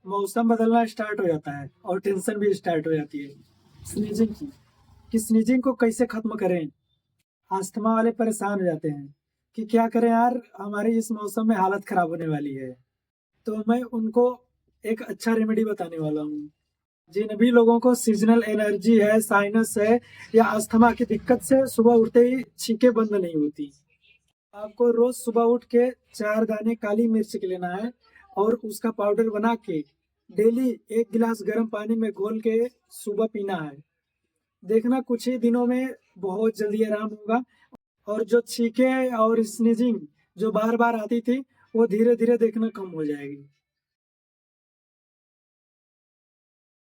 मौसम बदलना स्टार्ट हो जाता है और टेंशन भी स्टार्ट हो जाती है। स्नीजिंग की कि स्नीजिंग को कैसे खत्म करें। अस्थमा वाले परेशान हो जाते हैं कि क्या करें यार, हमारी इस मौसम में हालत खराब होने वाली है। तो मैं उनको एक अच्छा रेमेडी बताने वाला हूँ। जिन भी लोगों को सीजनल एलर्जी है, साइनस है या अस्थमा की दिक्कत से सुबह उठते ही छींकें बंद नहीं होती, आपको रोज सुबह उठ के 4 दाने काली मिर्च के लेना है और उसका पाउडर बना के डेली 1 गिलास गर्म पानी में घोल के सुबह पीना है। देखना कुछ ही दिनों में बहुत जल्दी आराम होगा और जो छींकें और स्नीजिंग जो बार बार आती थी वो धीरे धीरे देखना कम हो जाएगी।